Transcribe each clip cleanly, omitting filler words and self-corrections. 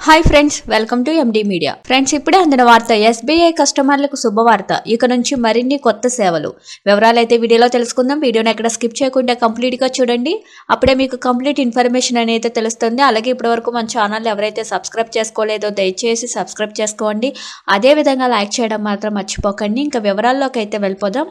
Hi friends, welcome to MD media. Friends, ఇప్పుడే అందిన వార్త. ఎస్బీఐ కస్టమర్లకు శుభవార్త. ఇక నుంచి మరిన్ని కొత్త సేవలు. వివరాలు అయితే వీడియోలో తెలుసుకుందాం. వీడియోని ఎక్కడ స్కిప్ చేయకుండా కంప్లీట్ గా చూడండి. అప్పుడే మీకు కంప్లీట్ ఇన్ఫర్మేషన్ అనేది తెలుస్తుంది. అలాగే ఇప్పటివరకు మన ఛానల్ ఎవరైతే సబ్స్క్రైబ్ చేసుకోలేదో దయచేసి సబ్స్క్రైబ్ చేసుకోండి. అదే విధంగా లైక్ చేయడం మాత్రం మర్చిపోకండి. ఇంకా వివరాల్లోకి అయితే వెళ్ళిపోదాం.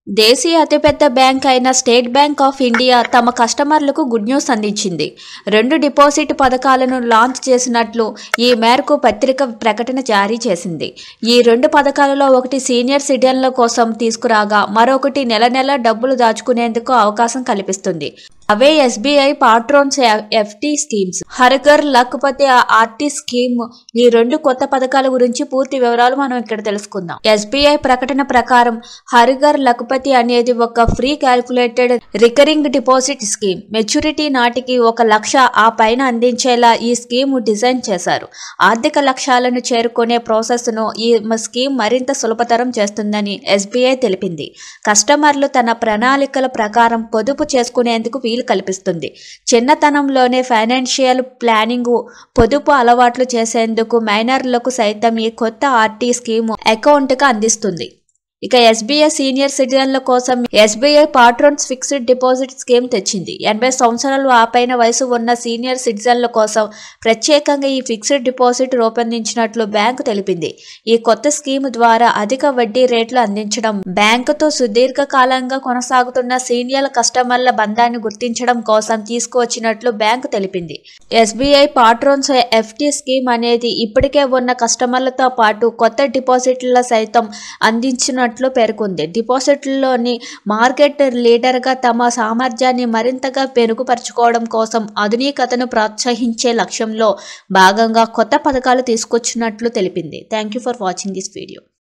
దేశీయ అతిపెద్ద బ్యాంక్ అయిన స్టేట్ బ్యాంక్ ఆఫ్ ఇండియా తమ కస్టమర్లకు గుడ్ న్యూస్ అందించింది. 2 డిపాజిట్ పథకాలను లాంచ్ చేసినట్లు ఈ మేరకు పత్రిక ప్రకటన జారీ చేసింది. ఈ 2 పథకాలలో ఒకటి సీనియర్ సిటిజన్ల కోసం తీసుకురాగా, మరొకటి నెల నెల డబ్బులు దాచుకునేందుకు అవకాశం కల్పిస్తుంది. అవే SBI patrons FD schemes, Har Ghar Lakhpati RD scheme. ఈ 2 కొత్త పథకాల గురించి పూర్తి వివరాలు మనం ఇక్కడ తెలుసుకుందాం. ఎస్బీఐ ప్రకటన ప్రకారం హర్ ఘర్ లఖపతి అనేది ఒక free calculated recurring deposit scheme. Maturity నాటికి 1 లక్ష ఆ పైన అందించేలా ఈ స్కీమ్ డిజైన్ చేశారు. ఆర్థిక లక్ష్యాలను చేరుకునే ప్రాసెస్ ను ఈ స్కీమ్ మరింత సులభతరం చేస్తుందని ఎస్బీఐ తెలిపింది. కస్టమర్లు తన ప్రణాళికల ప్రకారం పొదుపు చేసుకునేందుకు వీలు కల్పిస్తుంది. చిన్నతనంలోనే ఫైనాన్షియల్ ప్లానింగ్, పొదుపు అలవాట్లు చేసేందుకు మైనర్లకు సైతం ఈ కొత్త ఆర్టీ స్కీమ్ అకౌంట్ గా అందిస్తుంది. ఇక ఎస్బీఐ సీనియర్ సిటిజన్ల కోసం ఎస్బీఐ పాట్రోన్స్ ఫిక్స్డ్ డిపాజిట్ స్కీమ్ తెచ్చింది. 80 సంవత్సరాలు ఆ పైన వయసు ఉన్న సీనియర్ సిటిజన్ల కోసం ప్రత్యేకంగా ఈ ఫిక్స్డ్ డిపాజిట్ రూపొందించినట్లు బ్యాంకు తెలిపింది. ఈ కొత్త స్కీమ్ ద్వారా అధిక వడ్డీ రేట్లు అందించడం, బ్యాంకుతో సుదీర్ఘకాలంగా కొనసాగుతున్న సీనియర్ కస్టమర్ల బంధాన్ని గుర్తించడం కోసం తీసుకువచ్చినట్లు బ్యాంకు తెలిపింది. ఎస్బీఐ పాట్రోన్స్ ఎఫ్టీ స్కీమ్ అనేది ఇప్పటికే ఉన్న కస్టమర్లతో పాటు కొత్త డిపాజిట్ల సైతం అందించిన పేర్కొంది. డిపాజిట్లలోని మార్కెట్ లీడర్గా తమ సామర్థ్యాన్ని మరింతగా మెరుగుపరుచుకోవడం కోసం ఆధునికతను ప్రోత్సహించే లక్ష్యంలో భాగంగా కొత్త పథకాలు తీసుకొచ్చినట్లు తెలిపింది. Thank you for watching this video.